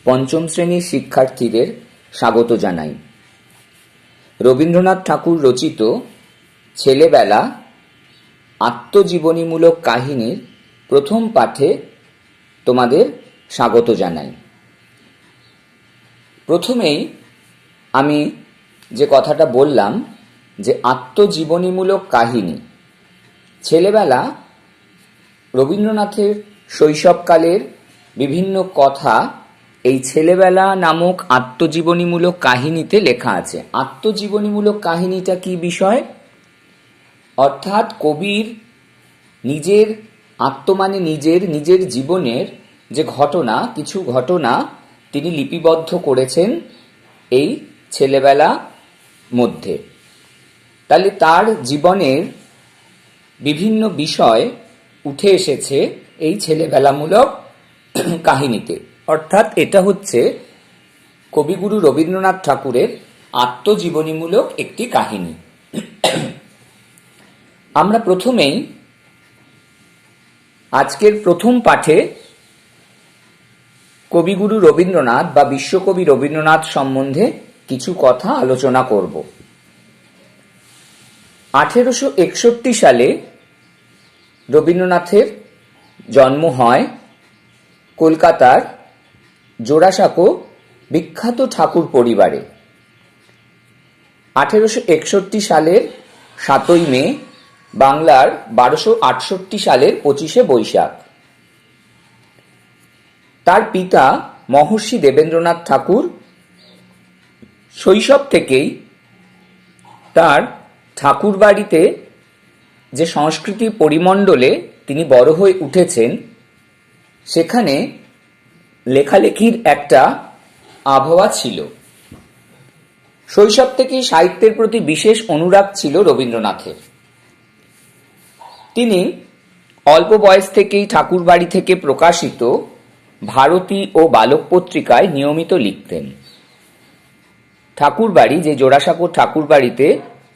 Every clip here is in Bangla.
পঞ্চম শ্রেণীর শিক্ষার্থীদের স্বাগত জানাই। রবীন্দ্রনাথ ঠাকুর রচিত ছেলেবেলা আত্মজীবনীমূলক কাহিনীর প্রথম পাঠে তোমাদের স্বাগত জানাই। প্রথমেই আমি যে কথাটা বললাম যে আত্মজীবনীমূলক কাহিনী, ছেলেবেলা রবীন্দ্রনাথের শৈশবকালের বিভিন্ন কথা এই ছেলেবেলা নামক আত্মজীবনীমূলক কাহিনীতে লেখা আছে। আত্মজীবনীমূলক কাহিনীটা কি বিষয়? অর্থাৎ কবির নিজের মানে নিজের জীবনের যে ঘটনা, কিছু ঘটনা তিনি লিপিবদ্ধ করেছেন এই ছেলেবেলা মধ্যে। তাহলে তার জীবনের বিভিন্ন বিষয় উঠে এসেছে এই ছেলেবেলামূলক কাহিনীতে। অর্থাৎ এটা হচ্ছে কবিগুরু রবীন্দ্রনাথ ঠাকুরের আত্মজীবনীমূলক একটি কাহিনী। আমরা প্রথমেই আজকের প্রথম পাঠে কবিগুরু রবীন্দ্রনাথ বা বিশ্বকবি রবীন্দ্রনাথ সম্বন্ধে কিছু কথা আলোচনা করব। 1861 সালে রবীন্দ্রনাথের জন্ম হয় কলকাতার জোড়াসাঁকো বিখ্যাত ঠাকুর পরিবারে। 1861 সালের 7ই মে বাংলার 1268 সালের 25শে বৈশাখ। তার পিতা মহর্ষি দেবেন্দ্রনাথ ঠাকুর শৈশব থেকেই তার ঠাকুর বাড়িতে যে সংস্কৃতির পরিমণ্ডলে তিনি বড় হয়ে উঠেছেন, সেখানে লেখালেখির একটা আবহাওয়া ছিল। শৈশব থেকেই সাহিত্যের প্রতি বিশেষ অনুরাগ ছিল রবীন্দ্রনাথের। তিনি অল্প বয়স থেকেই ঠাকুর বাড়ি থেকে প্রকাশিত ভারতী ও বালক পত্রিকায় নিয়মিত লিখতেন। ঠাকুর বাড়ি, যে জোড়াসাঁকো ঠাকুর বাড়িতে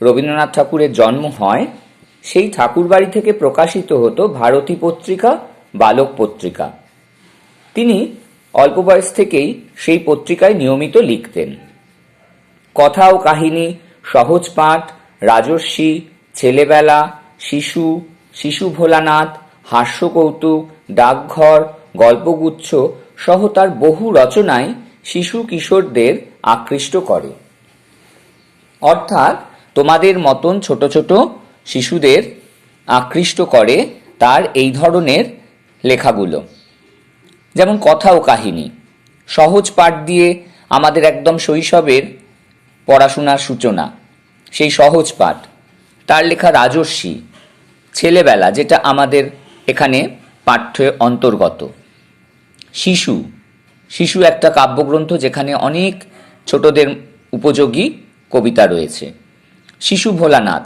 রবীন্দ্রনাথ ঠাকুরের জন্ম হয়, সেই ঠাকুর বাড়ি থেকে প্রকাশিত হতো ভারতী পত্রিকা, বালক পত্রিকা। তিনি অল্প বয়স থেকেই সেই পত্রিকায় নিয়মিত লিখতেন। কথা ও কাহিনী, সহজ পাঠ, রাজর্ষি, ছেলেবেলা, শিশু, শিশু ভোলানাথ, হাস্য কৌতুক, ডাকঘর, গল্পগুচ্ছ সহ তার বহু রচনায় শিশু কিশোরদের আকৃষ্ট করে। অর্থাৎ তোমাদের মতন ছোট ছোট শিশুদের আকৃষ্ট করে তার এই ধরনের লেখাগুলো। যেমন কথা ও কাহিনী, সহজ পাঠ দিয়ে আমাদের একদম শৈশবের পড়াশোনার সূচনা, সেই সহজ পাঠ। তার লেখা রাজর্ষি, ছেলেবেলা, যেটা আমাদের এখানে পাঠ্যে অন্তর্গত। শিশু, শিশু একটা কাব্যগ্রন্থ যেখানে অনেক ছোটদের উপযোগী কবিতা রয়েছে। শিশু ভোলানাথ,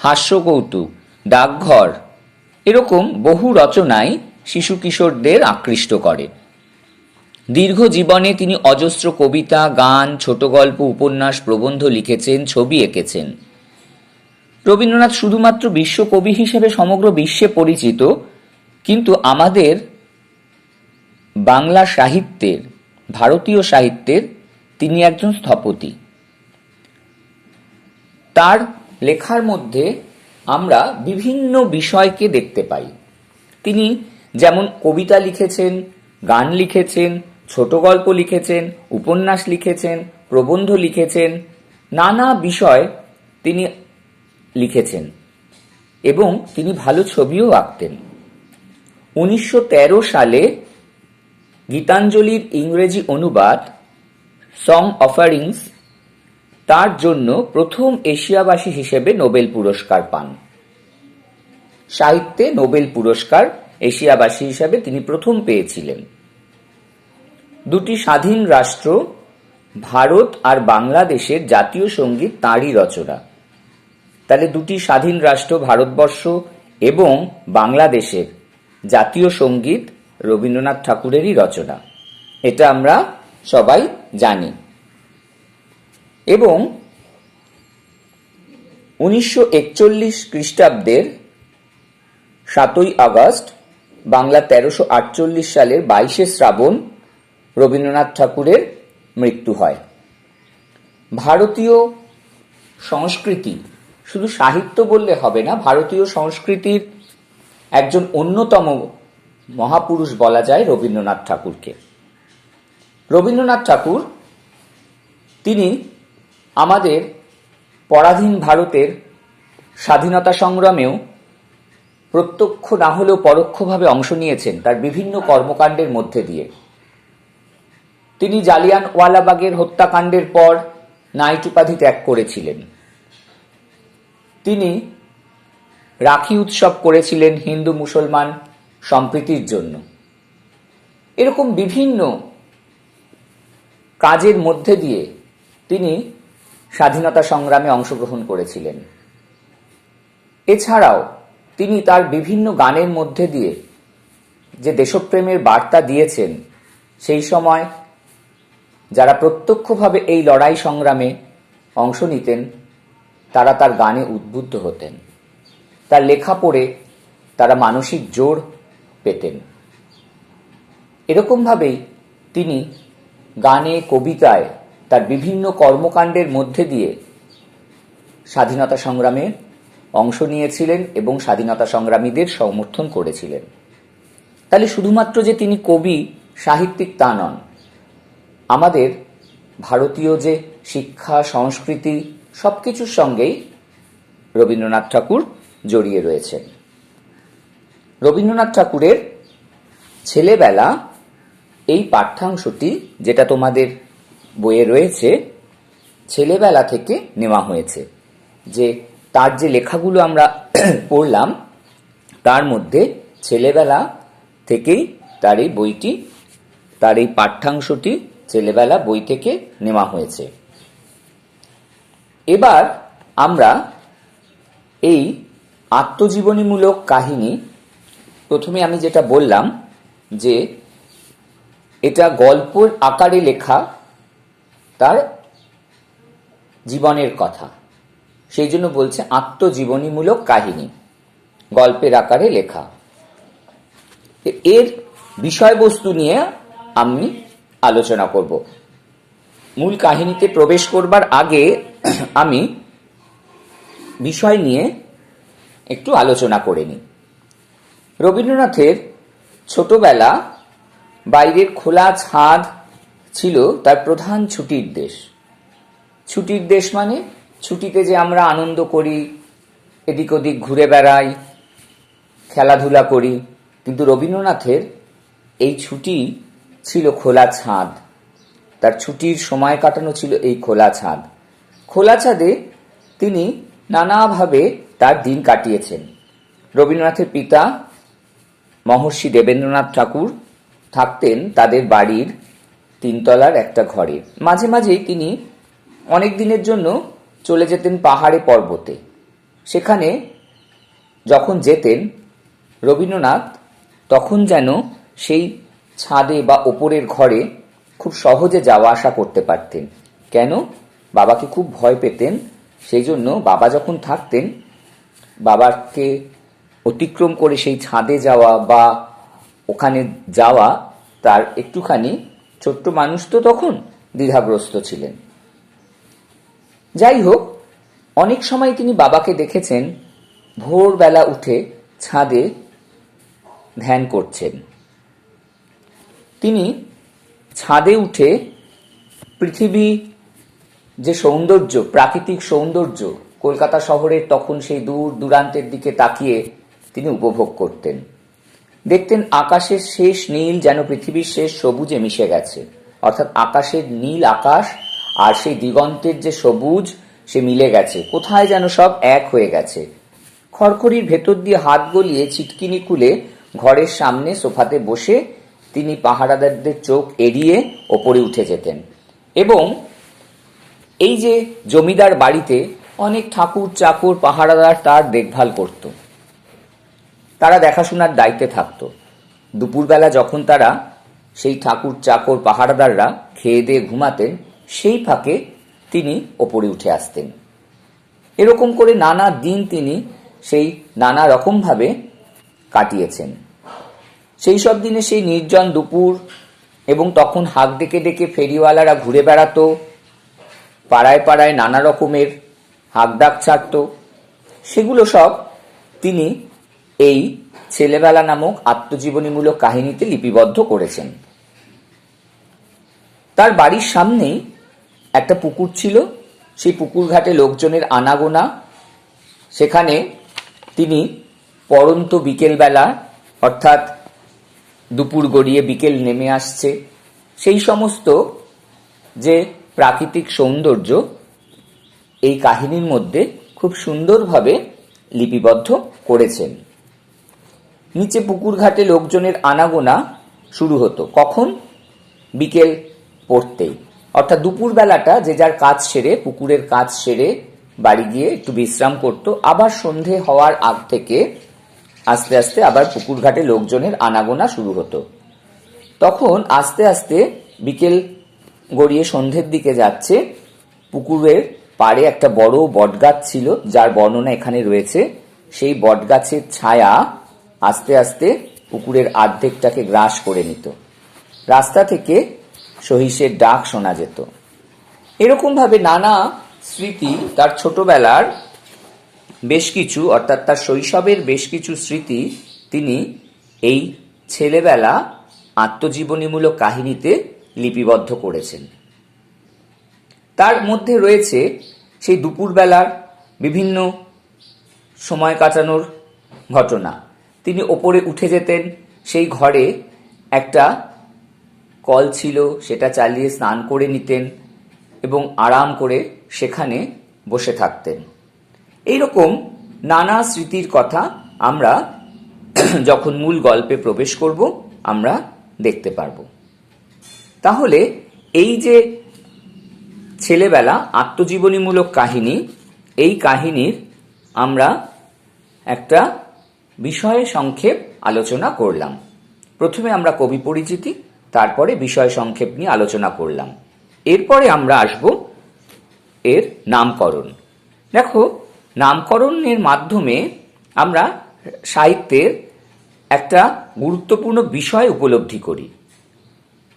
হাস্য কৌতুক, ডাকঘর, এরকম বহু রচনায় শিশু কিশোরদের আকৃষ্ট করে। দীর্ঘ জীবনে তিনি অজস্র কবিতা, গান, ছোট গল্প, উপন্যাস, প্রবন্ধ লিখেছেন, ছবি এঁকেছেন। রবীন্দ্রনাথ শুধুমাত্র বিশ্বকবি হিসেবে সমগ্র বিশ্বে পরিচিত, কিন্তু আমাদের বাংলা সাহিত্যের, ভারতীয় সাহিত্যের তিনি একজন স্থপতি। তার লেখার মধ্যে আমরা বিভিন্ন বিষয়কে দেখতে পাই। তিনি যেমন কবিতা লিখেছেন, গান লিখেছেন, ছোট গল্প লিখেছেন, উপন্যাস লিখেছেন, প্রবন্ধ লিখেছেন, নানা বিষয় তিনি লিখেছেন এবং তিনি ভালো ছবিও আঁকতেন। 1913 সালে গীতাঞ্জলির ইংরেজি অনুবাদ সং অফারিংস তার জন্য প্রথম এশিয়াবাসী হিসেবে নোবেল পুরস্কার পান। সাহিত্যে নোবেল পুরস্কার এশিয়াবাসী হিসেবে তিনি প্রথম পেয়েছিলেন। দুটি স্বাধীন রাষ্ট্র ভারত আর বাংলাদেশের জাতীয় সঙ্গীত তাঁরই রচনা। তাহলে দুটি স্বাধীন রাষ্ট্র ভারতবর্ষ এবং বাংলাদেশের জাতীয় সঙ্গীত রবীন্দ্রনাথ ঠাকুরেরই রচনা, এটা আমরা সবাই জানি। এবং 1941 খ্রিস্টাব্দের 7ই আগস্ট, বাংলা 1348 সালের 22শে শ্রাবণ রবীন্দ্রনাথ ঠাকুরের মৃত্যু হয়। ভারতীয় সংস্কৃতি শুধু সাহিত্য বললে হবে না, ভারতীয় সংস্কৃতির একজন অন্যতম মহাপুরুষ বলা যায় রবীন্দ্রনাথ ঠাকুরকে। রবীন্দ্রনাথ ঠাকুর তিনি আমাদের পরাধীন ভারতের স্বাধীনতা সংগ্রামেও প্রত্যক্ষ না হলেও পরোক্ষভাবে অংশ নিয়েছেন তার বিভিন্ন কর্মকাণ্ডের মধ্যে দিয়ে। তিনি জালিয়ানওয়ালাবাগের হত্যাকাণ্ডের পর নাইট উপাধি ত্যাগ করেছিলেন। তিনি রাখি উৎসব করেছিলেন হিন্দু মুসলমান সম্প্রীতির জন্য। এরকম বিভিন্ন কাজের মধ্যে দিয়ে তিনি স্বাধীনতা সংগ্রামে অংশগ্রহণ করেছিলেন। এছাড়াও তিনি তার বিভিন্ন গানের মধ্যে দিয়ে যে দেশপ্রেমের বার্তা দিয়েছেন, সেই সময় যারা প্রত্যক্ষভাবে এই লড়াই সংগ্রামে অংশ নিতেন তারা তার গানে উদ্বুদ্ধ হতেন, তার লেখা পড়ে তারা মানসিক জোর পেতেন। এরকমভাবেই তিনি গানে কবিতায় তার বিভিন্ন কর্মকাণ্ডের মধ্যে দিয়ে স্বাধীনতা সংগ্রামে অংশ নিয়েছিলেন এবং স্বাধীনতা সংগ্রামীদের সমর্থন করেছিলেন। তাহলে শুধুমাত্র যে তিনি কবি সাহিত্যিক তা নন, আমাদের ভারতীয় যে শিক্ষা সংস্কৃতি সবকিছুর সঙ্গেই রবীন্দ্রনাথ ঠাকুর জড়িয়ে রয়েছেন। রবীন্দ্রনাথ ঠাকুরের ছেলেবেলা এই পাঠ্যাংশটি যেটা তোমাদের বইয়ে রয়েছে, ছেলেবেলা থেকে নেওয়া হয়েছে। যে তার যে লেখাগুলো আমরা পড়লাম তার মধ্যে ছেলেবেলা থেকেই তার এই বইটি, তার এই পাঠ্যাংশটি ছেলেবেলা বই থেকে নেওয়া হয়েছে। এবার আমরা এই আত্মজীবনীমূলক কাহিনী, প্রথমে আমি যেটা বললাম যে এটা গল্পের আকারে লেখা তার জীবনের কথা, সেই জন্য বলছে আত্মজীবনীমূলক কাহিনী, গল্পের আকারে লেখা। এর বিষয়বস্তু নিয়ে আমি আলোচনা করব। মূল কাহিনীতে প্রবেশ করবার আগে আমি বিষয় নিয়ে একটু আলোচনা করে নিই। রবীন্দ্রনাথের ছোটবেলা বাইরের খোলা ছাদ ছিল তার প্রধান ছুটির দেশ। ছুটির দেশ মানে ছুটিতে যে আমরা আনন্দ করি, এদিক ওদিক ঘুরে বেড়াই, খেলাধুলা করি, কিন্তু রবীন্দ্রনাথের এই ছুটি ছিল খোলা ছাদ। তার ছুটির সময় কাটানো ছিল এই খোলা ছাদ। খোলা ছাদে তিনি নানাভাবে তার দিন কাটিয়েছেন। রবীন্দ্রনাথের পিতা মহর্ষি দেবেন্দ্রনাথ ঠাকুর থাকতেন তাদের বাড়ির তিনতলার একটা ঘরে। মাঝে মাঝেই তিনি অনেক দিনের জন্য চলে যেতেন পাহাড়ে পর্বতে। সেখানে যখন যেতেন রবীন্দ্রনাথ তখন যেন সেই ছাদে বা ওপরের ঘরে খুব সহজে যাওয়া আসা করতে পারতেন। কেন? বাবাকে খুব ভয় পেতেন। সেই জন্য বাবা যখন থাকতেন বাবাকে অতিক্রম করে সেই ছাদে যাওয়া বা ওখানে যাওয়া তার একটুখানি, ছোট্ট মানুষ তো তখন, দ্বিধাগ্রস্ত ছিলেন। যাই হোক, অনেক সময় তিনি বাবাকে দেখেছেন ভোরবেলা উঠে ছাদে ধ্যান করছেন। তিনি ছাদে উঠে পৃথিবী যে সৌন্দর্য, প্রাকৃতিক সৌন্দর্য, কলকাতা শহরের তখন সেই দূর দূরান্তের দিকে তাকিয়ে তিনি উপভোগ করতেন। দেখতেন আকাশের শেষ নীল যেন পৃথিবীর শেষ সবুজে মিশে গেছে, অর্থাৎ আকাশের নীল আকাশ আর সেই দিগন্তের যে সবুজ সে মিলে গেছে, কোথায় যেন সব এক হয়ে গেছে। খড়খড়ির ভেতর দিয়ে হাত গলিয়ে ছিটকিনি খুলে ঘরের সামনে সোফাতে বসে তিনি পাহারাদারদের চোখ এড়িয়ে ওপরে উঠে যেতেন। এবং এই যে জমিদার বাড়িতে অনেক ঠাকুর চাকর পাহারাদার তার দেখভাল করত, তারা দেখাশোনার দায়িত্বে থাকত। দুপুরবেলা যখন তারা সেই ঠাকুর চাকর পাহারাদাররা খেয়ে দিয়ে ঘুমাতেন, সেই ফাঁকে তিনি ওপরে উঠে আসতেন। এরকম করে নানা দিন তিনি সেই নানা রকমভাবে কাটিয়েছেন। সেই সব দিনে সেই নির্জন দুপুর এবং তখন হাঁক ডেকে ডেকে ফেরিওয়ালারা ঘুরে বেড়াতো, পাড়ায় পাড়ায় নানা রকমের হাঁক ডাক ছাড়ত। সেগুলো সব তিনি এই ছেলেবেলা নামক আত্মজীবনীমূলক কাহিনীতে লিপিবদ্ধ করেছেন। তার বাড়ির সামনেই একটা পুকুর ছিল, সেই পুকুর ঘাটে লোকজনের আনাগোনা। সেখানে তিনি পড়ন্ত বিকেলবেলা, অর্থাৎ দুপুর গড়িয়ে বিকেল নেমে আসছে, সেই সমস্ত যে প্রাকৃতিক সৌন্দর্য এই কাহিনীর মধ্যে খুব সুন্দরভাবে লিপিবদ্ধ করেছেন। নিচে পুকুর ঘাটে লোকজনের আনাগোনা শুরু হতো কখন? বিকেল পড়তেই, অর্থাৎ দুপুর বেলাটা যে যার কাজ সেরে, পুকুরের কাজ সেরে বাড়ি গিয়ে একটু বিশ্রাম করত। আবার সন্ধে হওয়ার আগ থেকে আস্তে আস্তে আবার পুকুর ঘাটে লোকজনের আনাগোনা শুরু হতো। তখন আস্তে আস্তে বিকেল গড়িয়ে সন্ধ্যের দিকে যাচ্ছে। পুকুরের পাড়ে একটা বড় বটগাছ ছিল, যার বর্ণনা এখানে রয়েছে। সেই বটগাছের ছায়া আস্তে আস্তে পুকুরের অর্ধেকটাকে গ্রাস করে নিত। রাস্তা থেকে সহিসের ডাক শোনা যেত। এরকম ভাবে নানা স্মৃতি, তার ছোটবেলার বেশ কিছু, অর্থাৎ তার শৈশবের বেশ কিছু স্মৃতি তিনি এই ছেলেবেলা আত্মজীবনীমূলক কাহিনীতে লিপিবদ্ধ করেছেন। তার মধ্যে রয়েছে সেই দুপুরবেলার বিভিন্ন সময় কাটানোর ঘটনা। তিনি ওপরে উঠে যেতেন, সেই ঘরে একটা কল ছিল, সেটা চালিয়ে স্নান করে নিতেন এবং আরাম করে সেখানে বসে থাকতেন। এইরকম নানা স্মৃতির কথা আমরা যখন মূল গল্পে প্রবেশ করব আমরা দেখতে পারব। তাহলে এই যে ছেলেবেলা আত্মজীবনীমূলক কাহিনী, এই কাহিনীর আমরা একটা বিষয় সংক্ষেপ আলোচনা করলাম। প্রথমে আমরা কবি পরিচিতি, তারপরে বিষয় সংক্ষেপ নিয়ে আলোচনা করলাম। এরপরে আমরা আসব এর নামকরণ। দেখো, নামকরণের মাধ্যমে আমরা সাহিত্যের একটা গুরুত্বপূর্ণ বিষয় উপলব্ধি করি।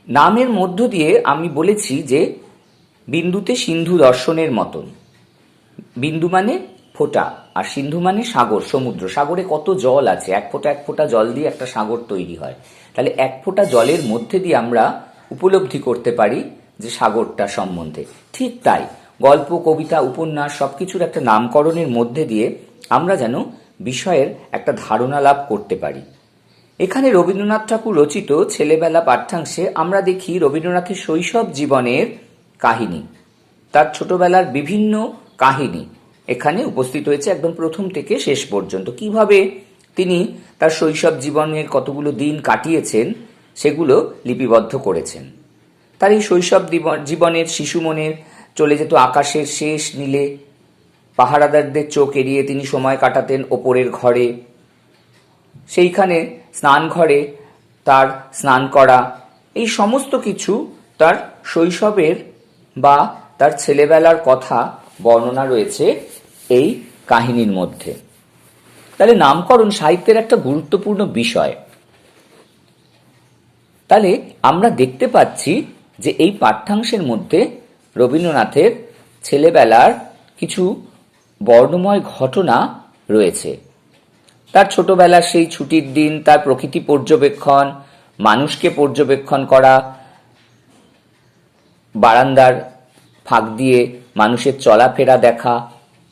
নামের মধ্য দিয়ে আমি বলেছি যে বিন্দুতে সিন্ধু দর্শনের মতন। বিন্দু মানে ফোঁটা, আর সিন্ধু মানে সাগর, সমুদ্র। সাগরে কত জল আছে, এক ফোঁটা জল দিয়ে একটা সাগর তৈরি হয়। তাহলে এক ফোঁটা জলের মধ্যে দিয়ে আমরা উপলব্ধি করতে পারি যে সাগরটা সম্বন্ধে। ঠিক তাই গল্প, কবিতা, উপন্যাস সবকিছুর একটা নামকরণের মধ্যে দিয়ে আমরা যেন বিষয়ের একটা ধারণা লাভ করতে পারি। এখানে রবীন্দ্রনাথ ঠাকুর রচিত ছেলেবেলা পাঠ্যাংশে আমরা দেখি রবীন্দ্রনাথের শৈশব জীবনের কাহিনী, তার ছোটবেলার বিভিন্ন কাহিনী এখানে উপস্থিত হয়েছে, একদম প্রথম থেকে শেষ পর্যন্ত। কিভাবে তিনি তার শৈশব জীবনের কতগুলো দিন কাটিয়েছেন সেগুলো লিপিবদ্ধ করেছেন। তার এই শৈশব জীবনের শিশু মনের চলে যেত আকাশের শেষ নীলে, পাহারাদারদের চোখ এড়িয়ে তিনি সময় কাটাতেন ওপরের ঘরে, সেইখানে স্নান ঘরে তার স্নান করা, এই সমস্ত কিছু তার শৈশবের বা তার ছেলেবেলার কথা বর্ণনা রয়েছে এই কাহিনীর মধ্যে। তাহলে নামকরণ সাহিত্যের একটা গুরুত্বপূর্ণ বিষয়। তাহলে আমরা দেখতে পাচ্ছি যে এই পাঠ্যাংশের মধ্যে রবীন্দ্রনাথের ছেলেবেলার কিছু বর্ণময় ঘটনা রয়েছে। তার ছোটবেলার সেই ছুটির দিন, তার প্রকৃতি পর্যবেক্ষণ, মানুষকে পর্যবেক্ষণ করা, বারান্দার ফাঁক দিয়ে মানুষের চলাফেরা দেখা,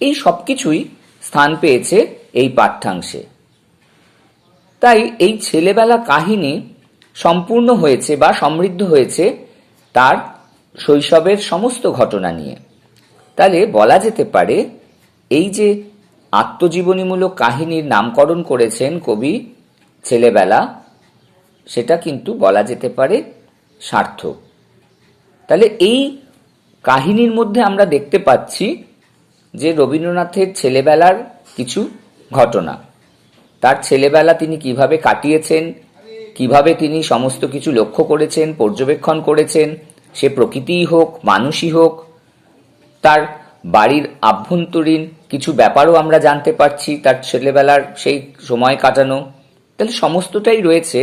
এই সব কিছুই স্থান পেয়েছে এই পাঠ্যাংশে। তাই এই ছেলেবেলা কাহিনী সম্পূর্ণ হয়েছে বা সমৃদ্ধ হয়েছে তার শৈশবের সমস্ত ঘটনা নিয়ে। তাহলে বলা যেতে পারে এই যে আত্মজীবনীমূলক কাহিনীর নামকরণ করেছেন কবি ছেলেবেলা, সেটা কিন্তু বলা যেতে পারে সার্থক। তাহলে এই কাহিনীর মধ্যে আমরা দেখতে পাচ্ছি যে রবীন্দ্রনাথের ছেলেবেলার কিছু ঘটনা, তার ছেলেবেলা তিনি কিভাবে কাটিয়েছেন, কিভাবে তিনি সমস্ত কিছু লক্ষ্য করেছেন, পর্যবেক্ষণ করেছেন, সে প্রকৃতিই হোক, মানুষই হোক, তার বাড়ির আভ্যন্তরীণ কিছু ব্যাপারও আমরা জানতে পারছি, তার ছেলেবেলার সেই সময় কাটানো। তাহলে সমস্তটাই রয়েছে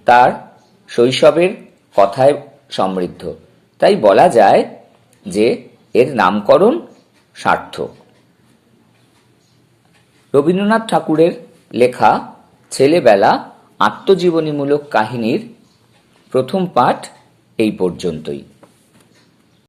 তার শৈশবের কথায় সমৃদ্ধ, তাই বলা যায় যে এর নামকরণ সার্থক। রবীন্দ্রনাথ ঠাকুরের লেখা ছেলেবেলা আত্মজীবনীমূলক কাহিনীর প্রথম পাঠ এই পর্যন্তই।